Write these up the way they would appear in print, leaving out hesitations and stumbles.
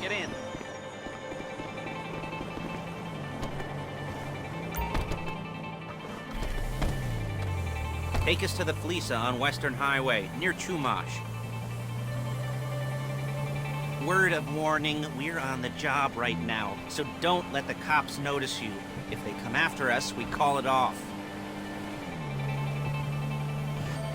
Get in. Take us to the Fleesa on Western Highway, near Chumash. Word of warning, we're on the job right now, so don't let the cops notice you. If they come after us, we call it off.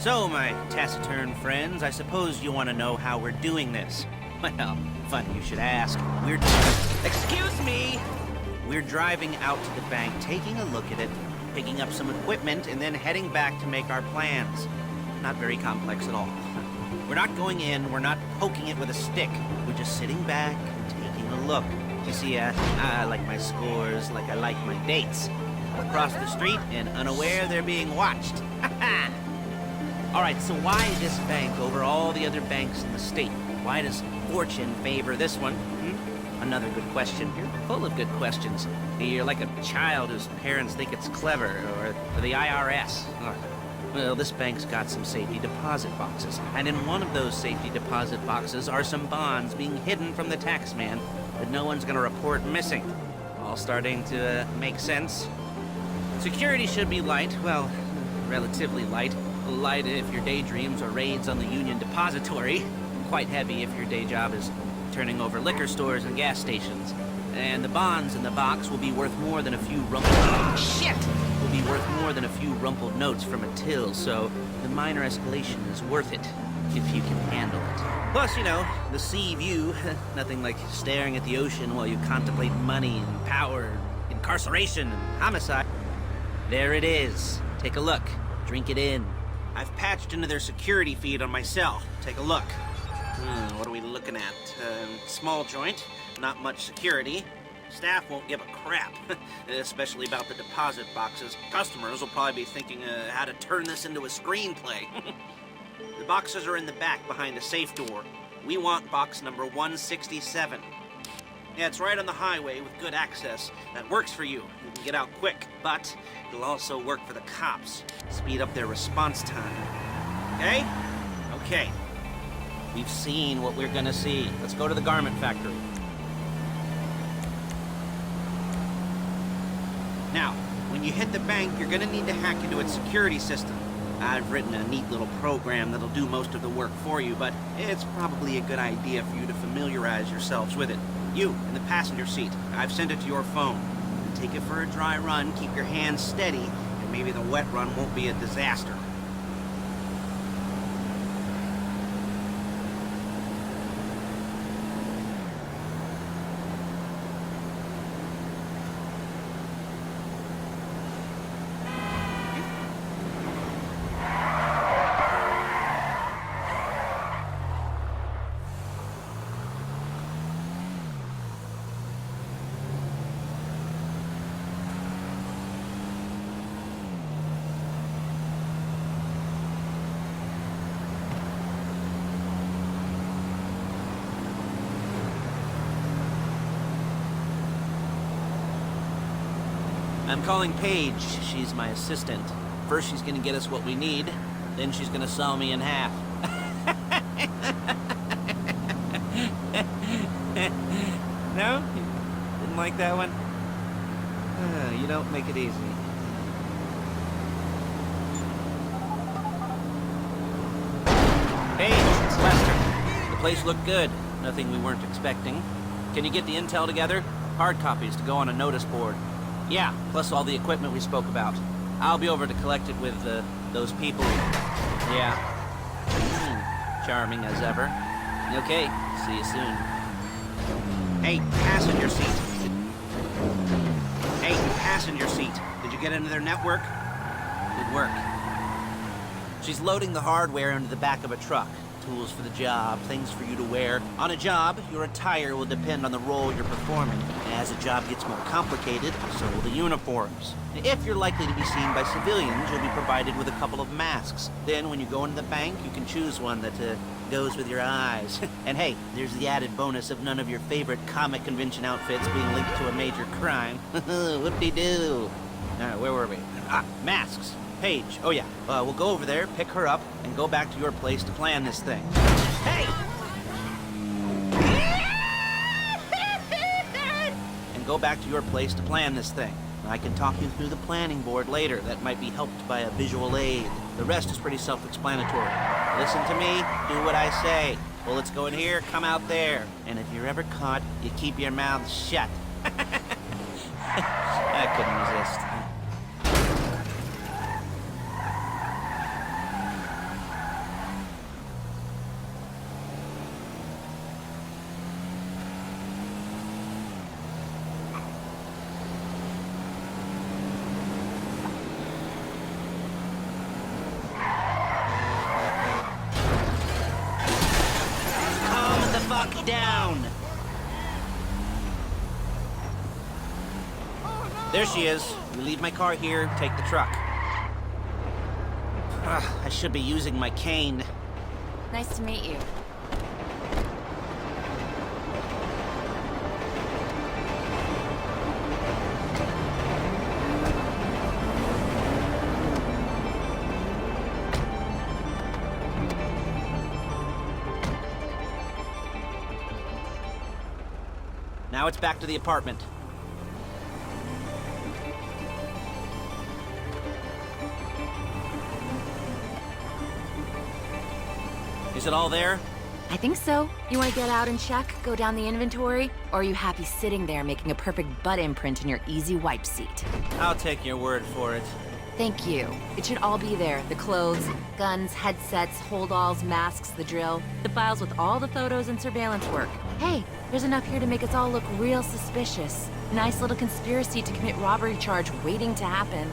So, my taciturn friends, I suppose you want to know how we're doing this. Well, funny you should ask. Excuse me! We're driving out to the bank, taking a look at it, picking up some equipment, and then heading back to make our plans. Not very complex at all. We're not going in, we're not poking it with a stick. We're just sitting back and taking a look. You see, I like my scores like I like my dates. Across the street and unaware they're being watched. All right, so why this bank over all the other banks in the state? Why does fortune favor this one? Another good question. You're full of good questions. You're like a child whose parents think it's clever, or the IRS. Well, this bank's got some safety deposit boxes, and in one of those safety deposit boxes are some bonds being hidden from the taxman that no one's gonna report missing. All starting to make sense. Security should be light, well, relatively light. Light if your daydreams are raids on the Union Depository. Quite heavy if your day job is turning over liquor stores and gas stations. And the bonds in the box will be worth more than a few rumpled... Shit! Will be worth more than a few rumpled notes from a till, so the minor escalation is worth it, if you can handle it. Plus, you know, the sea view, nothing like staring at the ocean while you contemplate money and power, incarceration and homicide. There it is. Take a look. Drink it in. I've patched into their security feed on my cell. Take a look. What are we looking at? Small joint, not much security. Staff won't give a crap, especially about the deposit boxes. Customers will probably be thinking how to turn this into a screenplay. The boxes are in the back behind a safe door. We want box number 167. Yeah, it's right on the highway with good access. That works for you. You can get out quick, but it'll also work for the cops. Speed up their response time. Okay? Okay. We've seen what we're gonna see. Let's go to the garment factory. Now, when you hit the bank, you're gonna need to hack into its security system. I've written a neat little program that'll do most of the work for you, but it's probably a good idea for you to familiarize yourselves with it. You, in the passenger seat, I've sent it to your phone. Take it for a dry run, keep your hands steady, and maybe the wet run won't be a disaster. I'm calling Paige. She's my assistant. First she's gonna get us what we need, then she's gonna saw me in half. No? Didn't like that one? You don't make it easy. Paige, it's Lester. The place looked good. Nothing we weren't expecting. Can you get the intel together? Hard copies to go on a notice board. Yeah, plus all the equipment we spoke about. I'll be over to collect it with, those people. Yeah. Charming as ever. Okay, see you soon. Hey, passenger seat. Hey, passenger seat. Did you get into their network? Good work. She's loading the hardware into the back of a truck. Tools for the job, things for you to wear. On a job, your attire will depend on the role you're performing. As the job gets more complicated, so will the uniforms. If you're likely to be seen by civilians, you'll be provided with a couple of masks. Then when you go into the bank, you can choose one that goes with your eyes. And hey, there's the added bonus of none of your favorite comic convention outfits being linked to a major crime. Whoop-de-doo. Where were we? Masks. Paige. Oh yeah, we'll go over there, pick her up, and go back to your place to plan this thing. Hey! And go back to your place to plan this thing. I can talk you through the planning board later. That might be helped by a visual aid. The rest is pretty self-explanatory. Listen to me, do what I say. Bullets go in here, come out there. And if you're ever caught, you keep your mouth shut. I couldn't resist. Down. There she is. You leave my car here, take the truck. I should be using my cane. Nice to meet you. Now it's back to the apartment. Is it all there? I think so. You want to get out and check, go down the inventory? Or are you happy sitting there making a perfect butt imprint in your easy wipe seat? I'll take your word for it. Thank you. It should all be there. The clothes, guns, headsets, holdalls, masks, the drill. The files with all the photos and surveillance work. Hey, there's enough here to make us all look real suspicious. Nice little conspiracy to commit robbery charge waiting to happen.